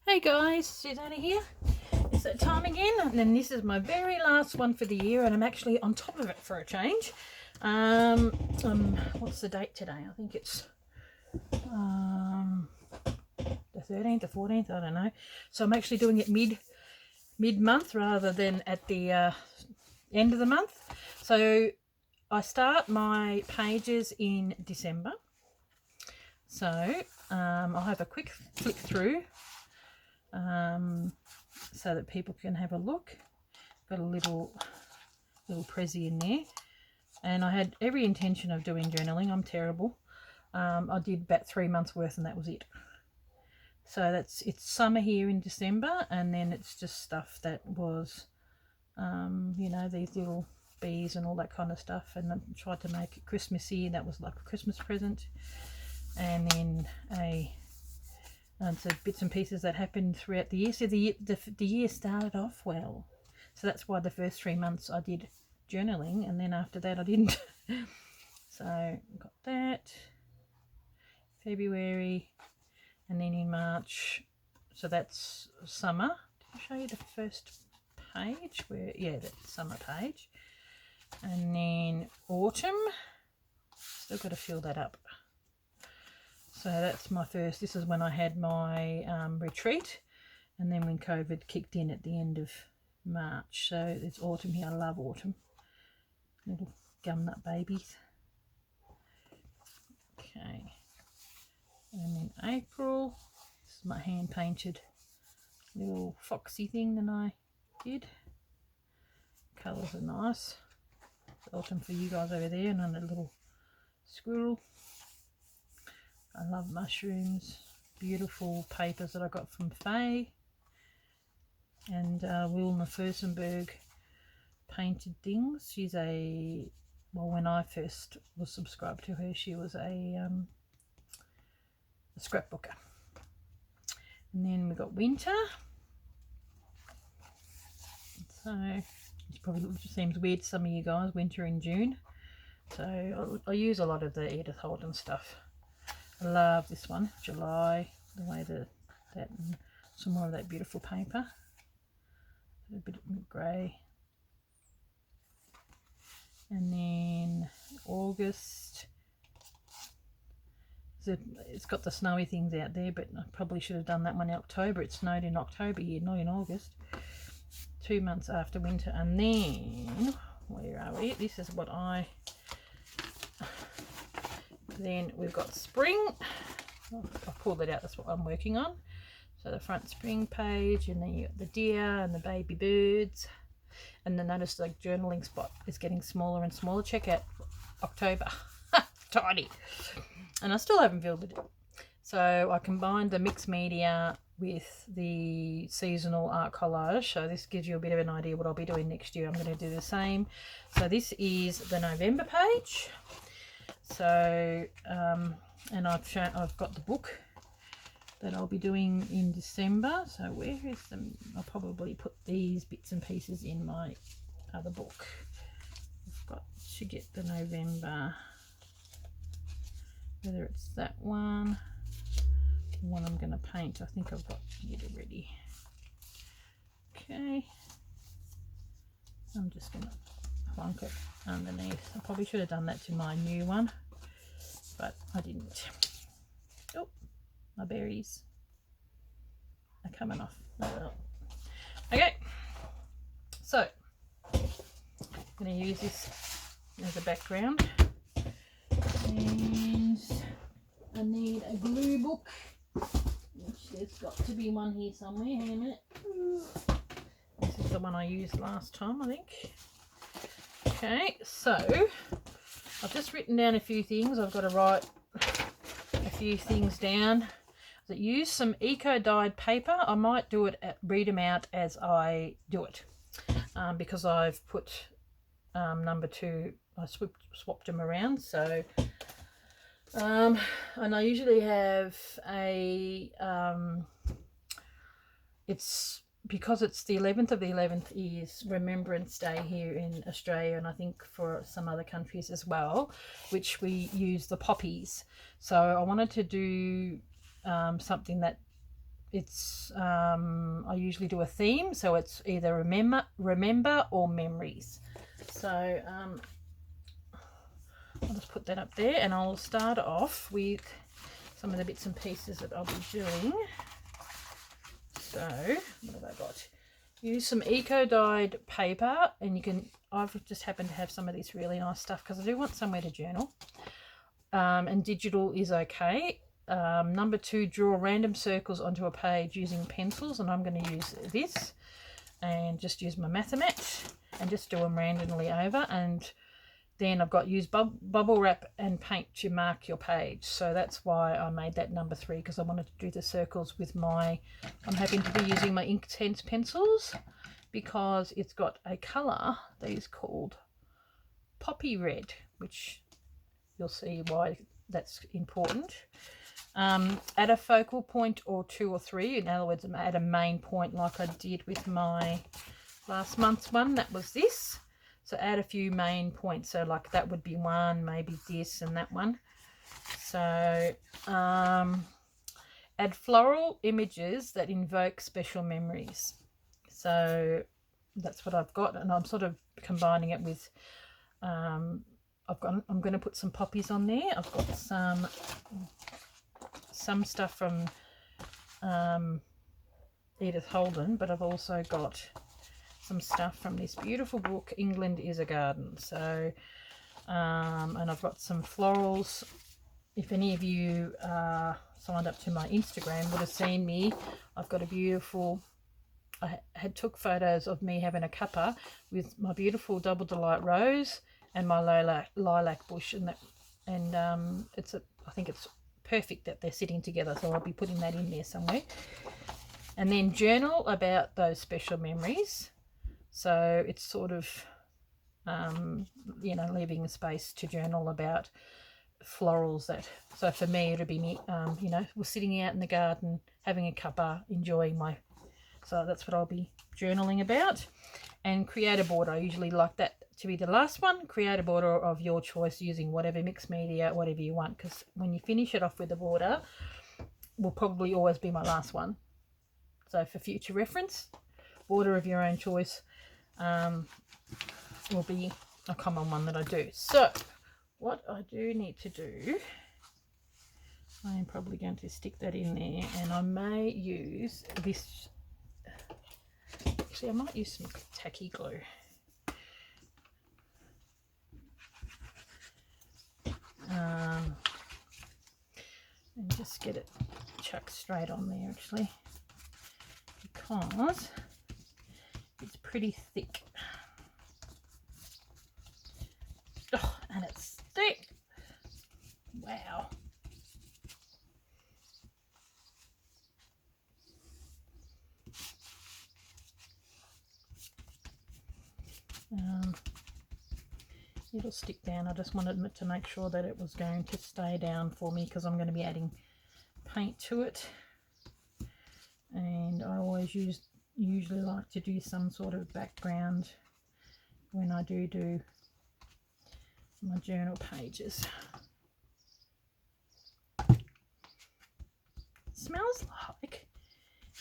Hey guys, Susanna here. It's that time again, and then this is my very last one for the year, and I'm actually on top of it for a change. What's the date today? I think it's the 13th or 14th, I don't know. So I'm actually doing it mid-month rather than at the end of the month. So I start my pages in December. So I'll have a quick flick through so that people can have a look. Got a little prezi in there, and I had every intention of doing journaling. I'm terrible. I did about 3 months worth and that was it. So it's summer here in December, and then it's just stuff that was these little bees and all that kind of stuff, and I tried to make it Christmassy. That was like a Christmas present. And then so bits and pieces that happened throughout the year. So the year started off well. So that's why the first 3 months I did journaling, and then after that I didn't. So got that. February, and then in March. So that's summer. Did I show you the first page? That's summer page. And then autumn. Still got to fill that up. So that's my first. This is when I had my retreat, and then when COVID kicked in at the end of March. So it's autumn here. I love autumn. Little gumnut babies. Okay. And then April. This is my hand painted little foxy thing that I did. Colours are nice. It's autumn for you guys over there, and a little squirrel. I love mushrooms. Beautiful papers that I got from Faye. And Wilma Furstenberg painted things. She's when I first was subscribed to her, she was a scrapbooker. And then we got winter. So it probably seems weird to some of you guys, winter in June. So I use a lot of the Edith Holden stuff. I love this one, July, the way that and some more of that beautiful paper. A bit of grey. And then August. So it's got the snowy things out there, but I probably should have done that one in October. It snowed in October here, not in August. 2 months after winter. And then, where are we? This is what Then we've got spring. I'll pull that out, that's what I'm working on. So the front spring page, and then you got the deer and the baby birds. And then notice the journaling spot is getting smaller and smaller. Check out October. Tiny. And I still haven't filled it. So I combined the mixed media with the seasonal art collage. So this gives you a bit of an idea what I'll be doing next year. I'm going to do the same. So this is the November page. So and I've got the book that I'll be doing in December. So where is them? I'll probably put these bits and pieces in my other book. I've got to get the November, whether it's that one, the one I'm going to paint. I think I've got it already. Okay, I'm just going to plonk it underneath. I probably should have done that to my new one, but I didn't. Oh, my berries are coming off. Oh well. Okay, so I'm going to use this as a background, and I need a glue book, which there's got to be one here somewhere. Hang on a minute. This is the one I used last time, I think. Okay, so I've just written down a few things. I've got to write a few things down. That use some eco-dyed paper. I might read them out as I do it, because I've put number 2. I swapped them around. So and I usually have it's because it's the 11th of the 11th is Remembrance Day here in Australia, and I think for some other countries as well, which we use the poppies. So I wanted to do something that it's I usually do a theme, so it's either remember or memories. So I'll just put that up there, and I'll start off with some of the bits and pieces that I'll be doing. So what have I got? Use some eco-dyed paper, and you can, I've just happened to have some of this really nice stuff because I do want somewhere to journal, and digital is okay. Number 2, draw random circles onto a page using pencils, and I'm going to use this and just use my Mathomat and just do them randomly over. And then I've got use bubble wrap and paint to mark your page. So that's why I made that number 3, because I wanted to do the circles with my, I'm happy to be using my Inktense pencils because it's got a colour that is called Poppy Red, which you'll see why that's important. Add a focal point or 2 or 3. In other words, add a main point like I did with my last month's one. That was this. So add a few main points. So like that would be one, maybe this and that one. So add floral images that invoke special memories. So that's what I've got, and I'm sort of combining it with I'm going to put some poppies on there. I've got some stuff from Edith Holden, but I've also got some stuff from this beautiful book, England is a Garden. So and I've got some florals. If any of you signed up to my Instagram would have seen me, I've got a beautiful, I had took photos of me having a cuppa with my beautiful Double Delight rose and my lilac bush, and that, and it's a, I think it's perfect that they're sitting together, so I'll be putting that in there somewhere. And then journal about those special memories. So it's sort of you know, leaving a space to journal about florals that, so for me it'll be me, you know, we're sitting out in the garden having a cuppa, enjoying my, so that's what I'll be journaling about. And create a border. I usually like that to be the last one. Create a border of your choice using whatever mixed media, whatever you want, because when you finish it off with a border, will probably always be my last one. So for future reference, border of your own choice will be a common one that I do. So what I do need to do, I am probably going to stick that in there, and I may use this, actually I might use some tacky glue. And just get it chucked straight on there actually, because it's pretty thick. Oh, and it's thick. Wow. It'll stick down. I just wanted to make sure that it was going to stay down for me, because I'm going to be adding paint to it, and I always usually like to do some sort of background when I do my journal pages. It smells like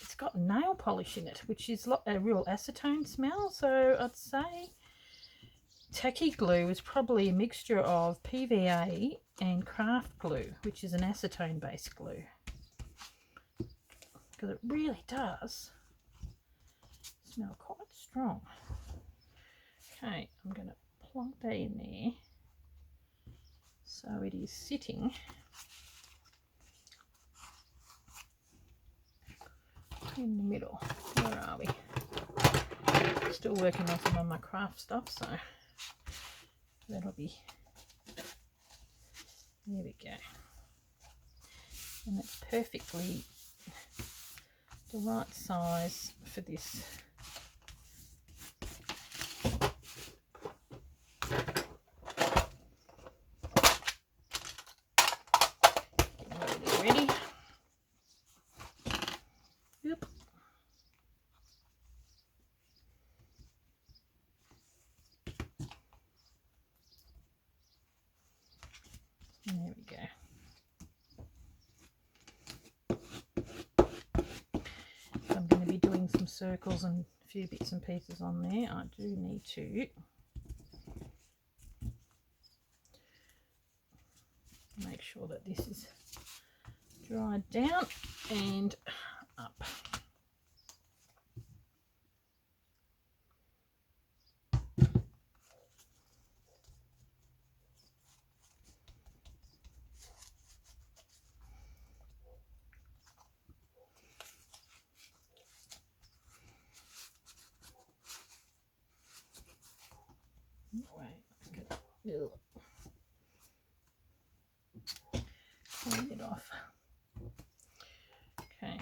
it's got nail polish in it, which is a real acetone smell. So I'd say tacky glue is probably a mixture of PVA and craft glue, which is an acetone based glue, because it really does smell quite strong. Okay, I'm going to plonk that in there so it is sitting in the middle. Where are we? Still working on some of my craft stuff, so that'll be, there we go. And it's perfectly the right size for this. Ready? Yep. There we go. circles and a few bits and pieces on there, I do need to make sure that this is dried down and up. Clean it off. Okay.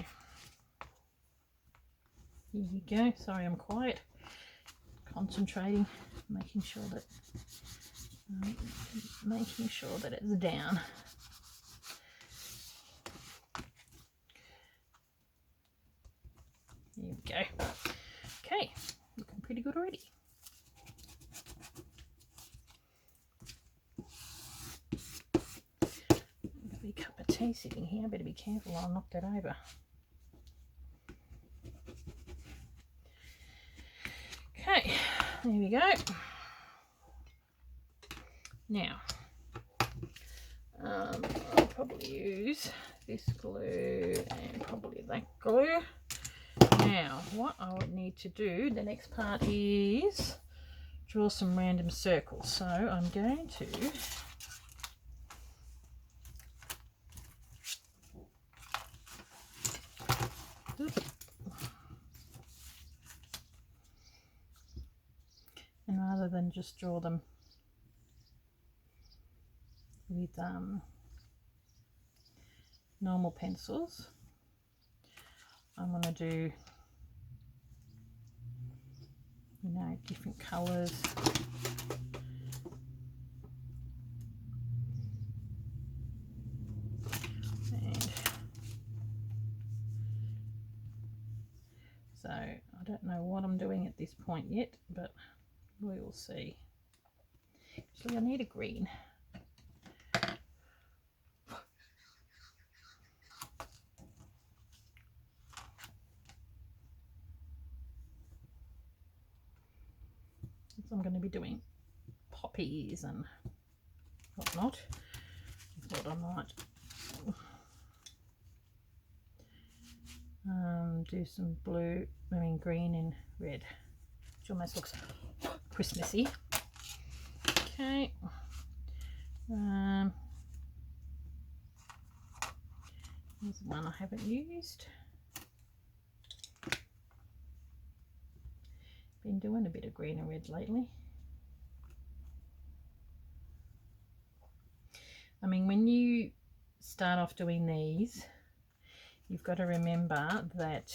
Here you go. Sorry, I'm quiet. Concentrating, making sure that it's down. Here we go. Okay, looking pretty good already. Got a cup of tea sitting here. I better be careful. I'll knock that over. Okay, there we go. Now, I'll probably use this glue and probably that glue. Now, what I would need to do, the next part is draw some random circles. So I'm going to and rather than just draw them with normal pencils, I'm going to do, you know, different colours. And so I don't know what I'm doing at this point yet, but we will see. Actually, I need a green. I'm going to be doing poppies and whatnot. I thought I might do some blue, green and red, which almost looks Christmassy. Okay. Here's one I haven't used. Been doing a bit of green and red lately. I mean, when you start off doing these, you've got to remember that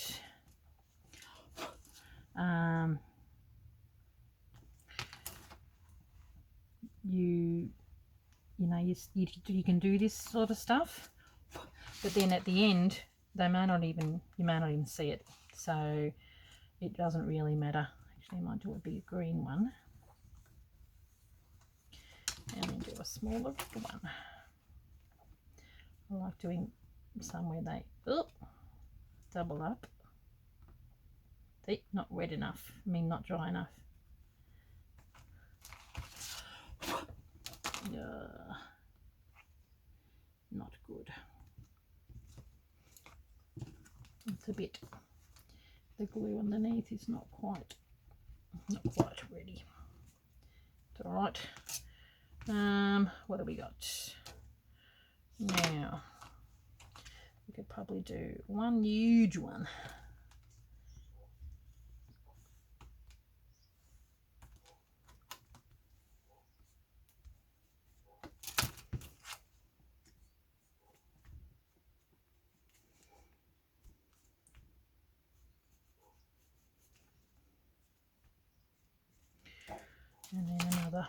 you can do this sort of stuff, but then at the end you may not even see it, so it doesn't really matter. Actually, I might do a big green one and then do a smaller one. I like doing some where they double up. See, not wet enough, not dry enough. Not good. It's a bit, the glue underneath is not quite ready. It's all right. What have we got now? We could probably do one huge one. And then another.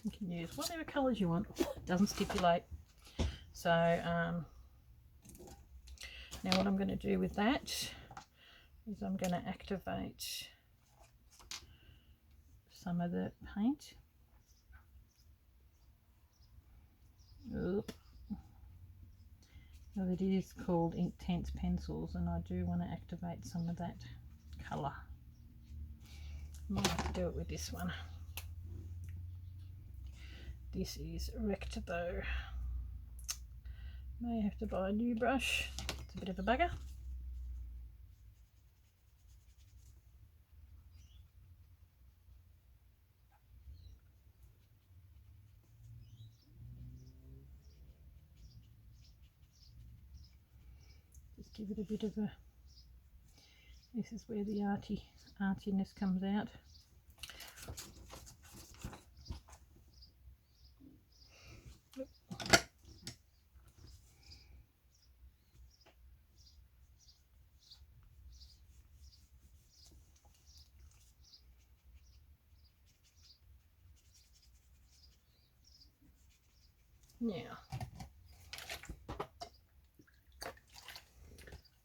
You can use whatever colours you want. It doesn't stipulate. So now what I'm going to do with that is I'm going to activate some of the paint. Oop. Well, it is called Intense Pencils, and I do want to activate some of that colour. Might have to do it with this one. This is wrecked though. May have to buy a new brush. It's a bit of a bugger. Just give it a bit of a, this is where the artiness comes out. Now,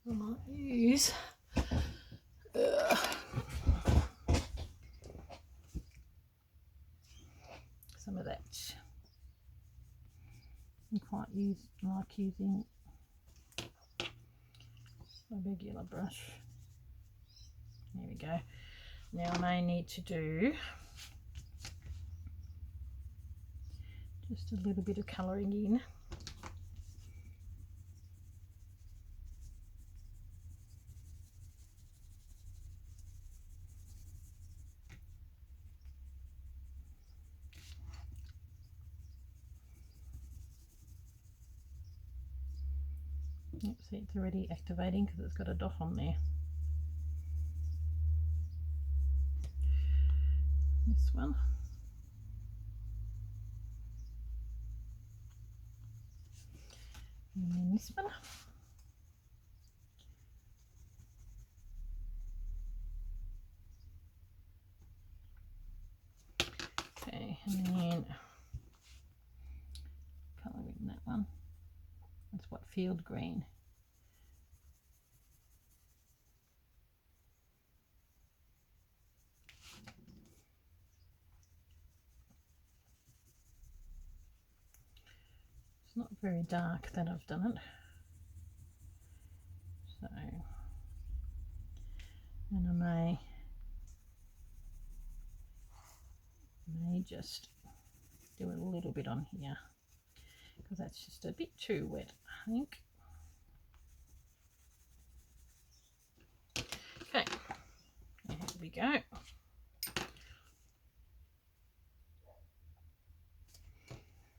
I might use some of that. I quite like using a regular brush. There we go. Now I may need to do just a little bit of colouring in. Yep, see, it's already activating because it's got a dot on there. This one. And then this one. Okay, and then colouring that one. That's what, field green. It's not very dark that I've done it. So, and I may just do a little bit on here because that's just a bit too wet, I think. Okay, here we go.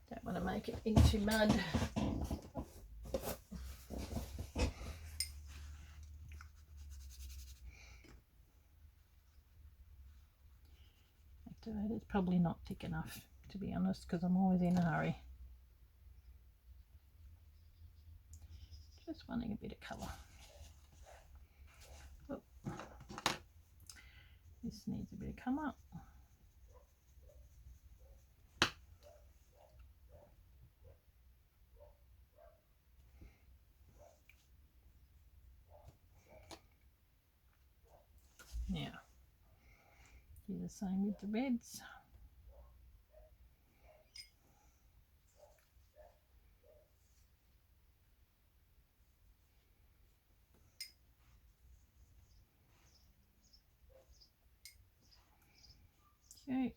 Don't want to make it into mud. It's probably not thick enough, to be honest, because I'm always in a hurry. Just wanting a bit of colour. Oh. This needs a bit of colour. Now, do the same with the reds. Okay,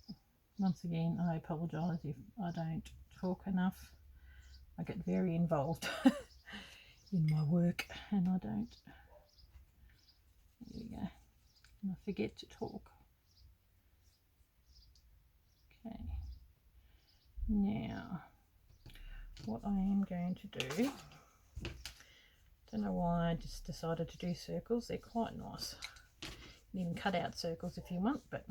once again, I apologise if I don't talk enough. I get very involved in my work and I don't. There we go. And I forget to talk. Okay. Now, what I am going to do, don't know why I just decided to do circles. They're quite nice. You can even cut out circles if you want, but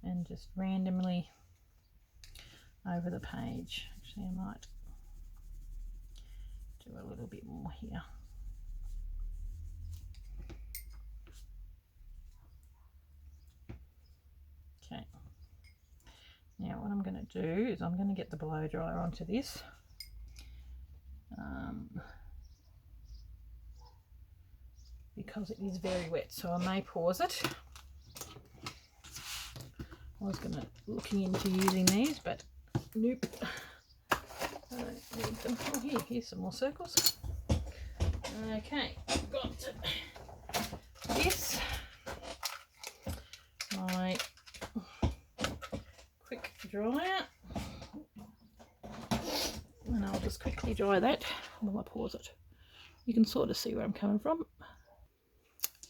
and just randomly over the page. Actually, I might do a little bit more here. Okay. Now what I'm going to do is I'm going to get the blow dryer onto this. Because it is very wet, so I may pause it. I was looking into using these, but Nope. I don't need them. Oh, here's some more circles. Okay, I've got this. My quick dryer. And I'll just quickly dry that while I pause it. You can sort of see where I'm coming from.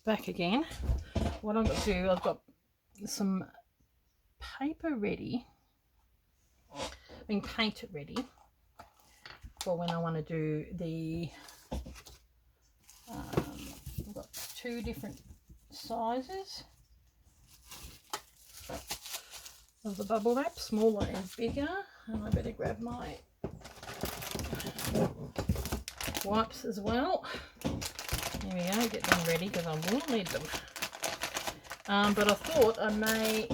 Back again. What I've got to do, I've got some paper ready. Paint ready for when I want to do the I've got 2 different sizes of the bubble wrap, smaller and bigger, and I better grab my wipes as well. There we go, get them ready because I will need them. But I thought I may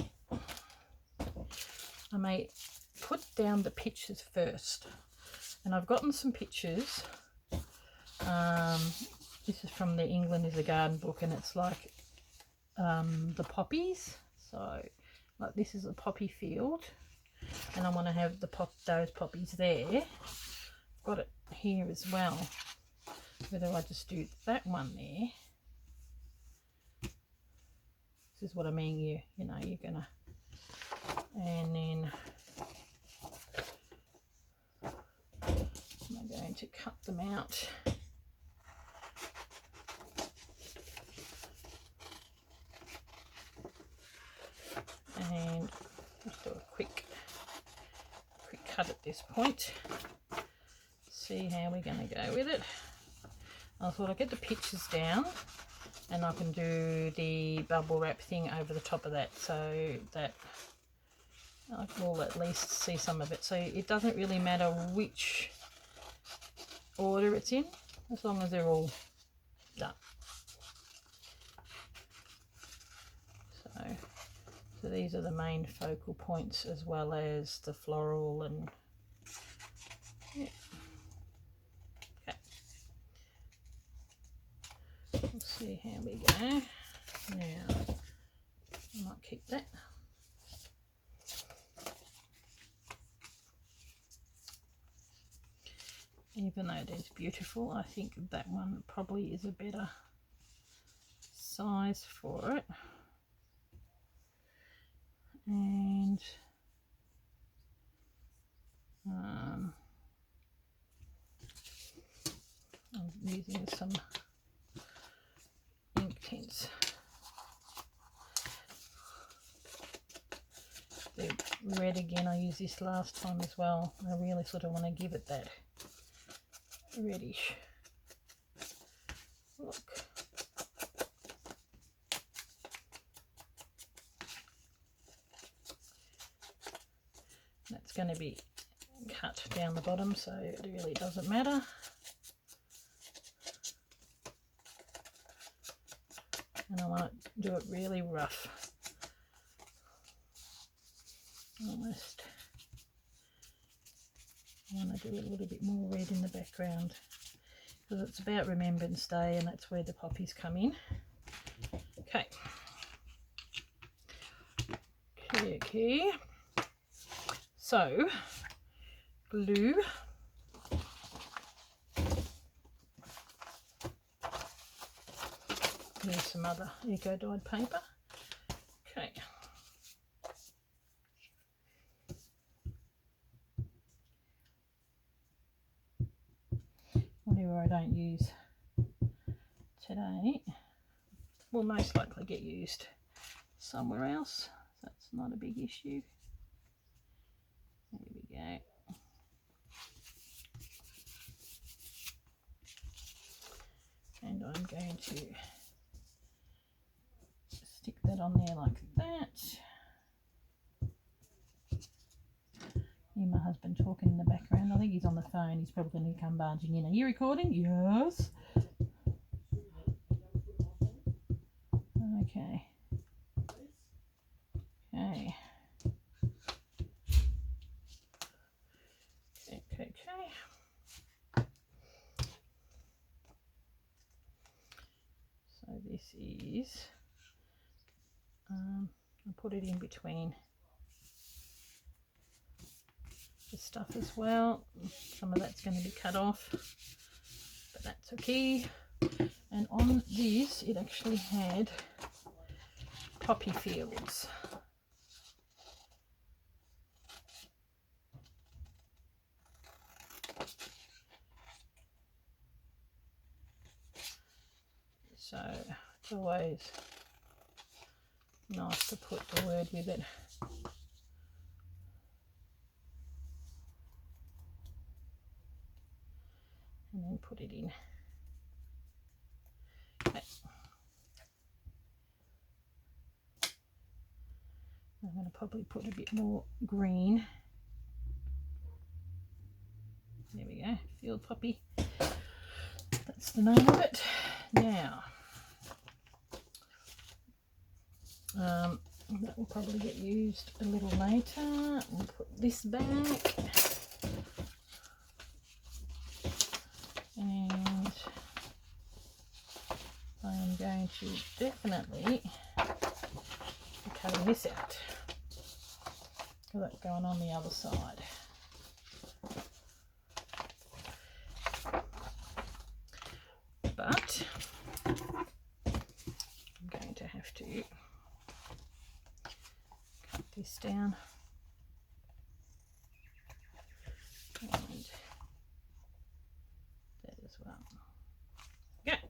put down the pictures first, and I've gotten some pictures. This is from the England is a Garden book, and it's like the poppies. So like this is a poppy field, and I want to have those poppies there. I've got it here as well. Whether I just do that one there. This is what I mean. You know you're gonna, and then I'm going to cut them out. And just do a quick cut at this point. See how we're going to go with it. I thought I'd get the pictures down and I can do the bubble wrap thing over the top of that, so that I will at least see some of it. So it doesn't really matter which order it's in, as long as they're all done. So these are the main focal points, as well as the floral and yeah. Okay. We'll see how we go. Now I might keep that. Even though it is beautiful, I think that one probably is a better size for it. And I'm using some ink tints. The red again, I used this last time as well. I really sort of want to give it that reddish look. That's going to be cut down the bottom, so it really doesn't matter. And I want to do it really rough. Almost. I want to do a little bit more red in the background because it's about Remembrance Day and that's where the poppies come in. Okay. Okay. So, glue. Here's some other eco-dyed paper. Okay. Whatever I don't use today will most likely get used somewhere else. That's not a big issue. There we go. And I'm going to stick that on there like that. Hear my husband talking in the background. I think he's on the phone. He's probably going to come barging in. Are you recording? Yes. Okay. Okay. So this is, I'll put it in between the stuff as well. Some of that's going to be cut off, but that's okay. And on this, it actually had poppy fields. So it's always nice to put the word with it. And then put it in. Okay. I'm going to probably put a bit more green. There we go, field poppy. That's the name of it. Now, that will probably get used a little later. We'll put this back. And I am going to definitely be cutting this out. Got that going on the other side. But I'm going to have to cut this down and that as well. Okay.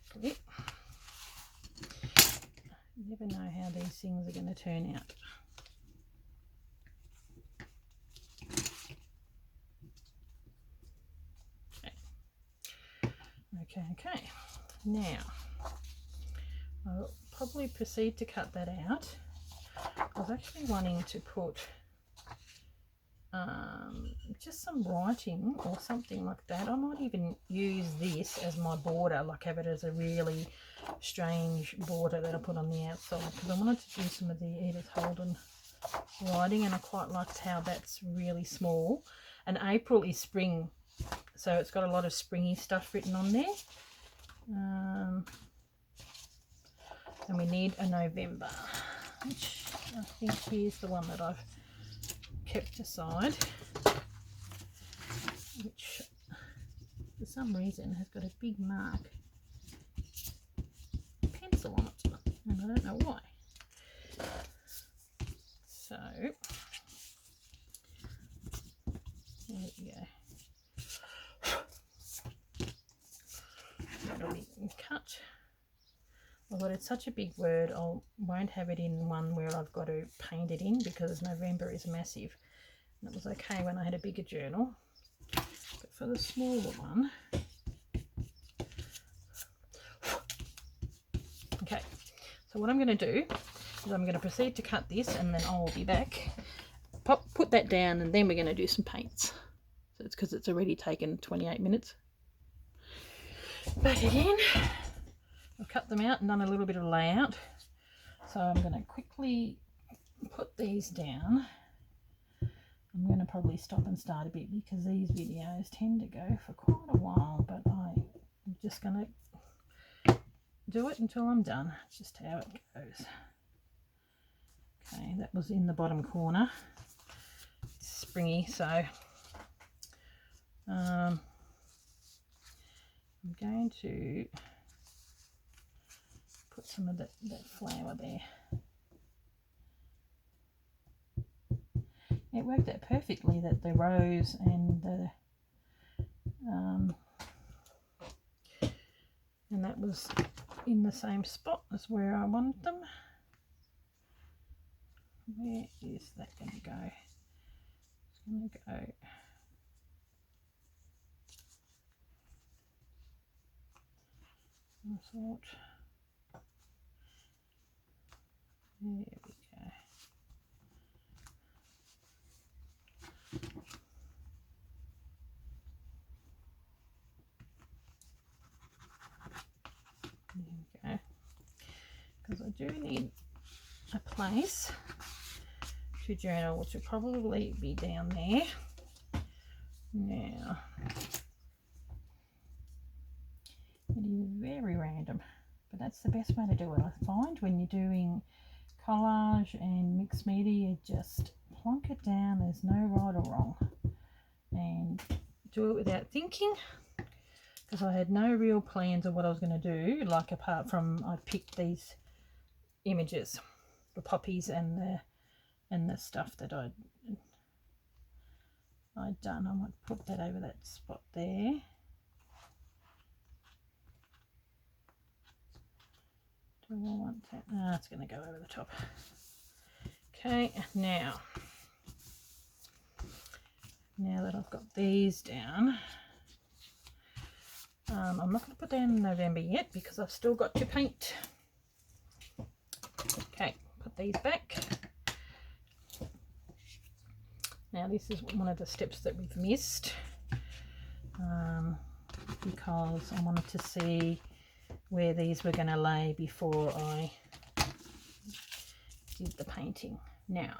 Flip. You never know how these things are going to turn out. Okay, now I'll probably proceed to cut that out. I was actually wanting to put just some writing or something like that. I might even use this as my border, like have it as a really strange border that I put on the outside, because I wanted to do some of the Edith Holden writing, and I quite liked how that's really small. And April is spring, so it's got a lot of springy stuff written on there. And we need a November, which I think here's the one that I've kept aside, which for some reason has got a big mark pencil on it, and I don't know why. So there we go. That'll be cut. But it's such a big word, I won't have it in one where I've got to paint it in, because November is massive. And it was okay when I had a bigger journal, but for the smaller one. Okay, so what I'm going to do is I'm going to proceed to cut this, and then I will be back. Put that down, and then we're going to do some paints. So it's because it's already taken 28 minutes. Back again. I've cut them out and done a little bit of layout, so I'm going to quickly put these down. I'm going to probably stop and start a bit, because these videos tend to go for quite a while, but I'm just going to do it until I'm done. It's just how it goes. Okay, that was in the bottom corner. It's springy, so I'm going to put some of that flower there. It worked out perfectly that the rose and the and that was in the same spot as where I wanted them. Where is that going to go? It's going to go I thought. There we go. There we go. Because I do need a place to journal, which will probably be down there. Now, it is very random, but that's the best way to do it, I find, when you're doing collage and mixed media, you just plonk it down. There's no right or wrong, and do it without thinking, because I had no real plans of what I was going to do, like apart from I picked these images, the poppies and the stuff that I'd done. I might put that over that spot there. Do I want that? No, it's going to go over the top. Okay, now that I've got these down, I'm not going to put down November yet because I've still got to paint. Okay, put these back. Now this is one of the steps that we've missed, because I wanted to see where these were going to lay before I did the painting. Now,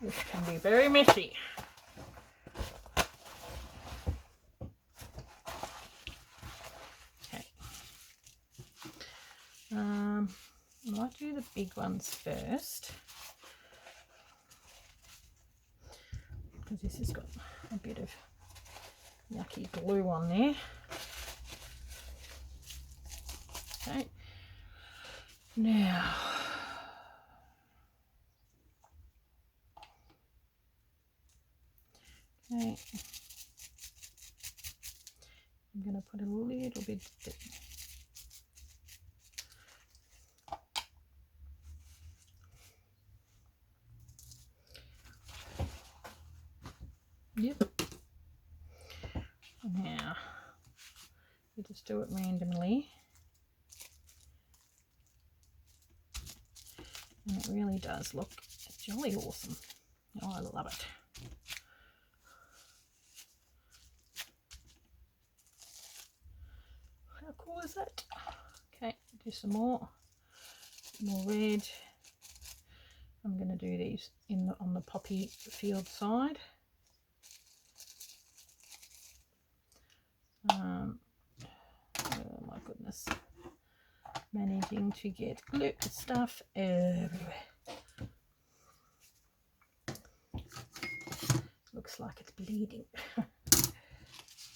this can be very messy. Okay. I might do the big ones first, because this has got a bit of yucky glue on there. Okay. Now, okay, I'm going to put a little bit. Yep. Now, you just do it randomly, and it really does look jolly awesome. Oh, I love it. How cool is that? Okay, do some more red. I'm going to do these on the poppy field side. Oh my goodness, managing to get stuff everywhere. Looks like it's bleeding.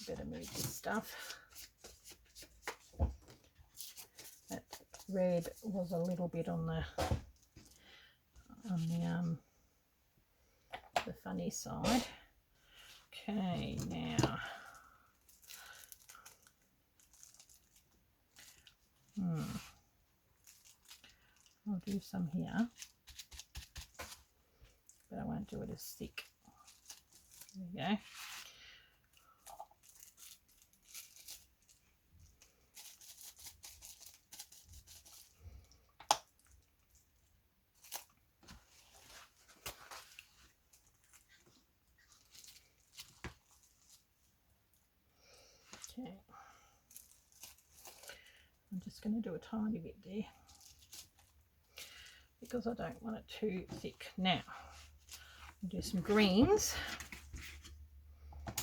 Better move this stuff. That red was a little bit on the funny side. Okay, now I'll do some here, but I won't do it as thick. There we go. Okay, I'm just going to do a tiny bit there because I don't want it too thick. Now, I'll do some greens. You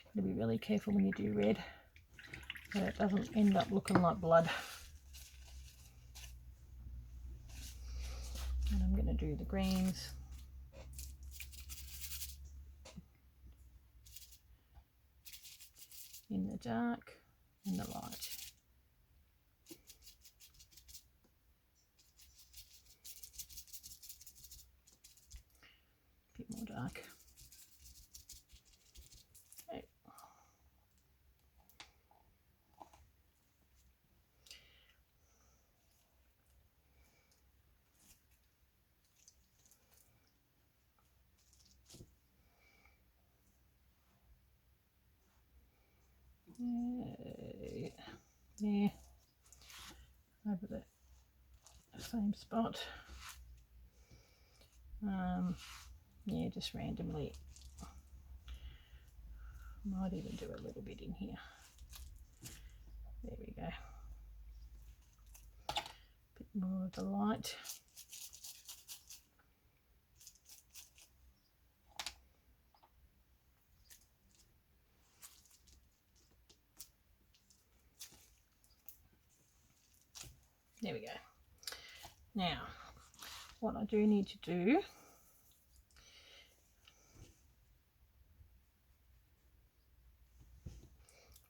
have to be really careful when you do red that it doesn't end up looking like blood. And I'm going to do the greens. In the dark and the light. A bit more dark. Okay. Yeah, over the same spot. Yeah, just randomly. Might even do a little bit in here. There we go. Bit more of the light. There we go. Now, what I do need to do,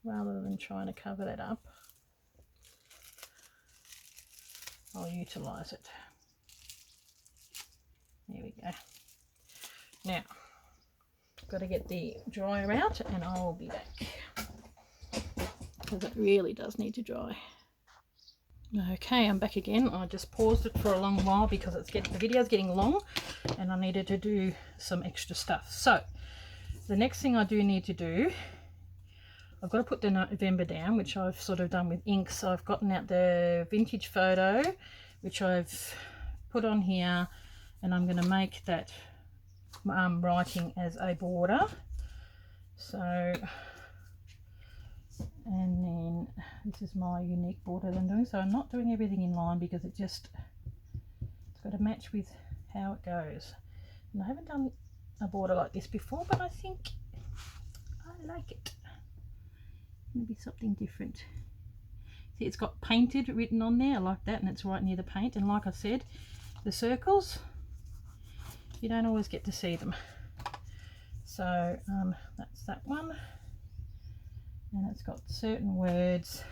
rather than trying to cover that up, I'll utilise it. There we go. Now, I've got to get the dryer out and I'll be back, because it really does need to dry. Okay, I'm back again. I just paused it for a long while because the video's getting long and I needed to do some extra stuff. So the next thing I do need to do, I've got to put the November down, which I've sort of done with ink. So I've gotten out the vintage photo, which I've put on here, and I'm going to make that writing as a border. So, and then this is my unique border that I'm doing. So I'm not doing everything in line because it's got to match with how it goes. And I haven't done a border like this before, but I think I like it. Maybe something different. See, it's got painted written on there. I like that, and it's right near the paint. And like I said, the circles, you don't always get to see them. So that's that one, and it's got certain words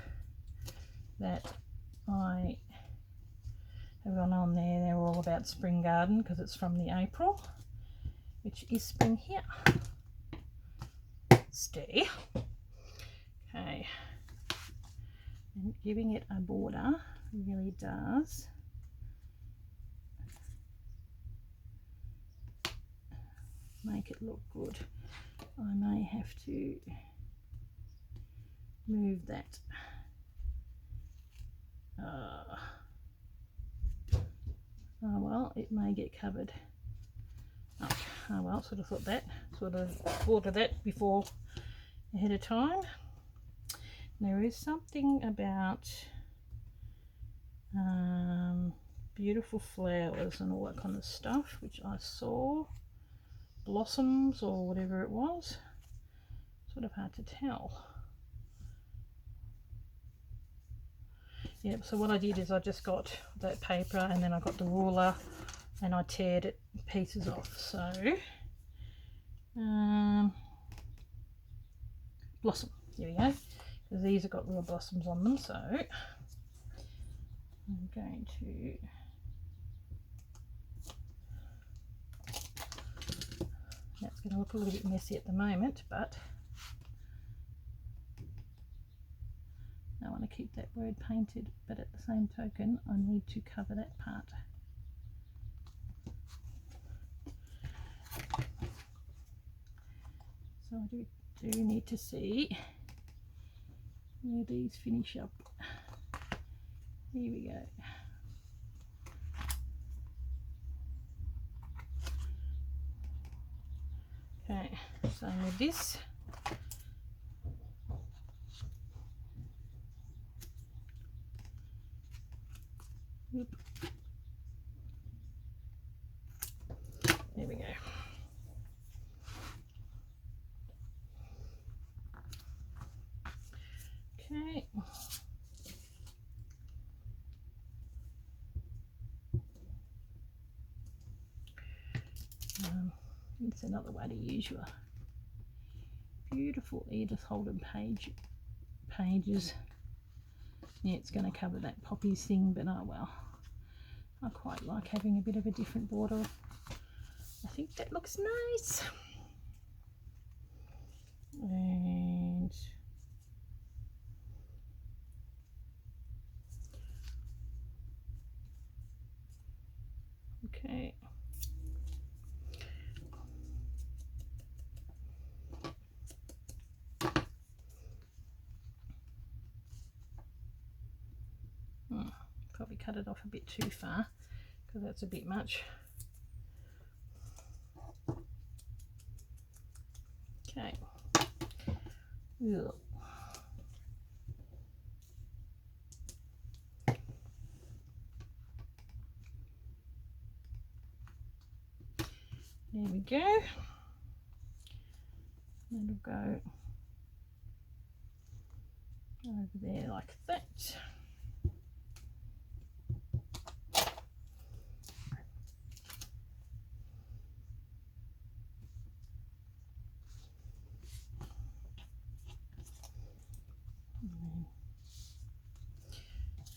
that I have gone on there. They're all about spring garden because it's from the April, which is spring here. Stay. Okay, and giving it a border really does make it look good. I may have to move that. Oh well, it may get covered. Oh well, sort of thought that, sort of thought of that before ahead of time. There is something about beautiful flowers and all that kind of stuff, which I saw, blossoms or whatever it was, sort of hard to tell. Yep, so what I did is I just got that paper and then I got the ruler and I teared it pieces off. So blossom, here we go, because these have got real blossoms on them. So I'm going to that's going to look a little bit messy at the moment, but I want to keep that word painted, but at the same token I need to cover that part. So I do need to see where these finish up. Here we go. Okay, same with this. Oop. There we go. Okay. It's another way to use your beautiful Edith Holden pages. Yeah, it's going to cover that poppies thing, but oh well. I quite like having a bit of a different border. I think that looks nice. And okay. Probably cut it off a bit too far because that's a bit much. Okay. Ugh. There we go. That'll go over there like that.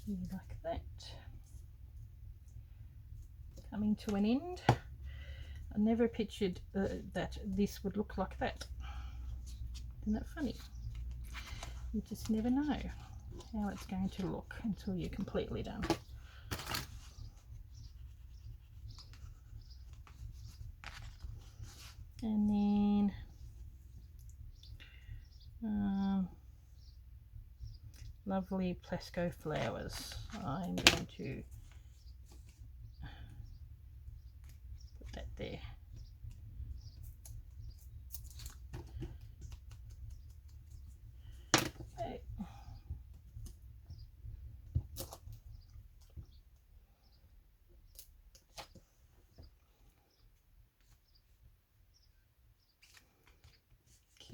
like that. Coming to an end. I never pictured that this would look like that. Isn't that funny? You just never know how it's going to look until you're completely done. And then lovely Plasco flowers. I'm going to put that there.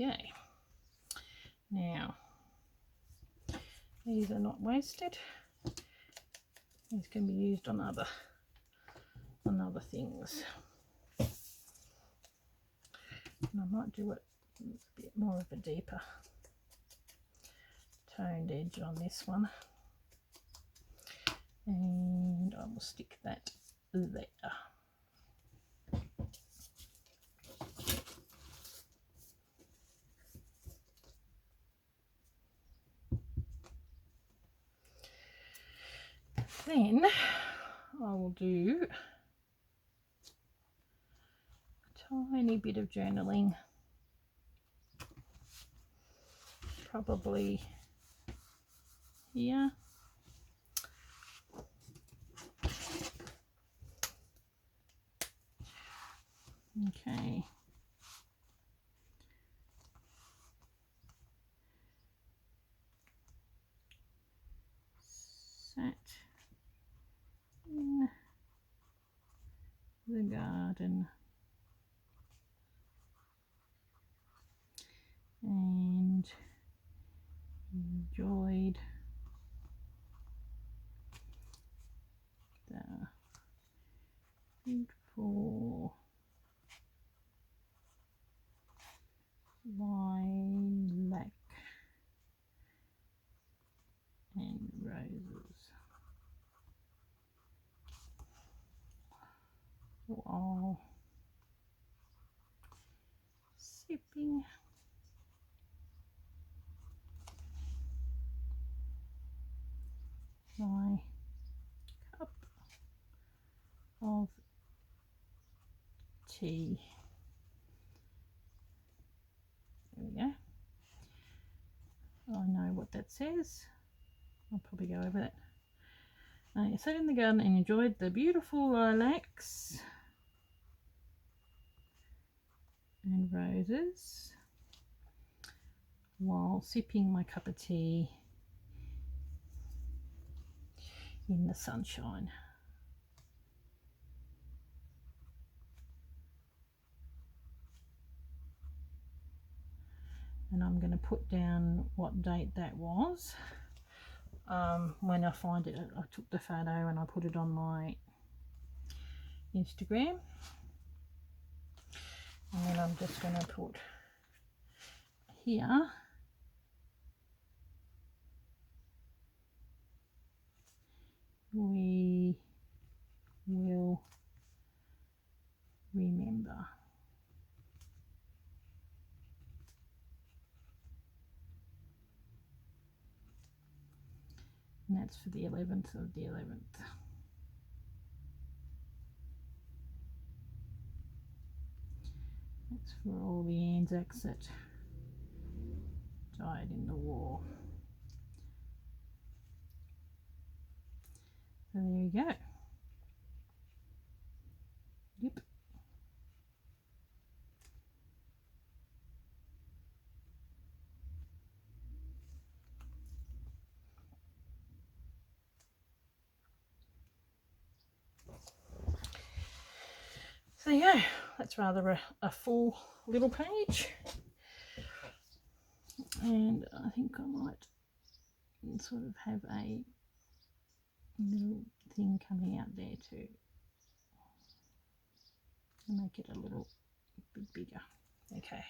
Okay, now these are not wasted. These can be used on other things. And I might do it a bit more of a deeper toned edge on this one, and I will stick that there. Then I will do a tiny bit of journaling, probably here. Okay. Sat in the garden and enjoyed the beautiful lilac and roses while sipping my cup of tea. There we go. I know what that says. I'll probably go over that. I sat in the garden and enjoyed the beautiful lilacs and roses while sipping my cup of tea in the sunshine. And I'm going to put down what date that was. When I find it, I took the photo and I put it on my Instagram. And then I'm just going to put here we will remember. And that's for the 11th of the 11th. That's for all the Anzacs that died in the war. So there you go. Yep. So yeah, that's rather a full little page, and I think I might sort of have a little thing coming out there too to make it a little bit bigger. Okay,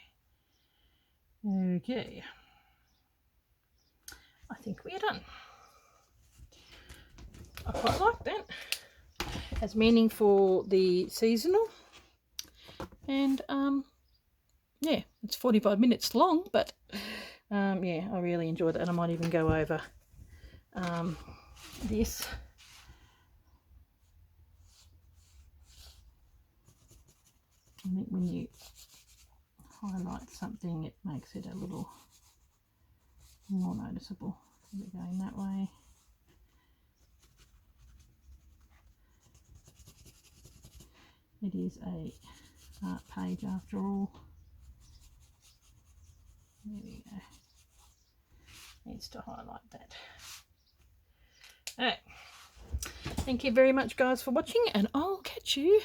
I think we're done. quite like that. Has meaning for the seasonal. And yeah, it's 45 minutes long, but yeah, I really enjoyed it, and I might even go over this. I think when you highlight something, it makes it a little more noticeable. So we're going that way. It is a art page after all. There we go. Needs to highlight that. Alright. Thank you very much, guys, for watching, and I'll catch you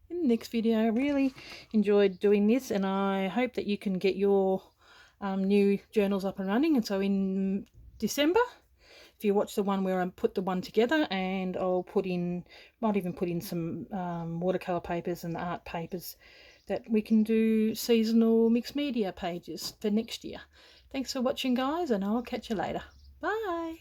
in the next video. I really enjoyed doing this, and I hope that you can get your new journals up and running. And so in December, if you watch the one where I put the one together, and I'll put in, might even put in some watercolor papers and art papers, that we can do seasonal mixed media pages for next year. Thanks for watching, guys, and I'll catch you later. Bye.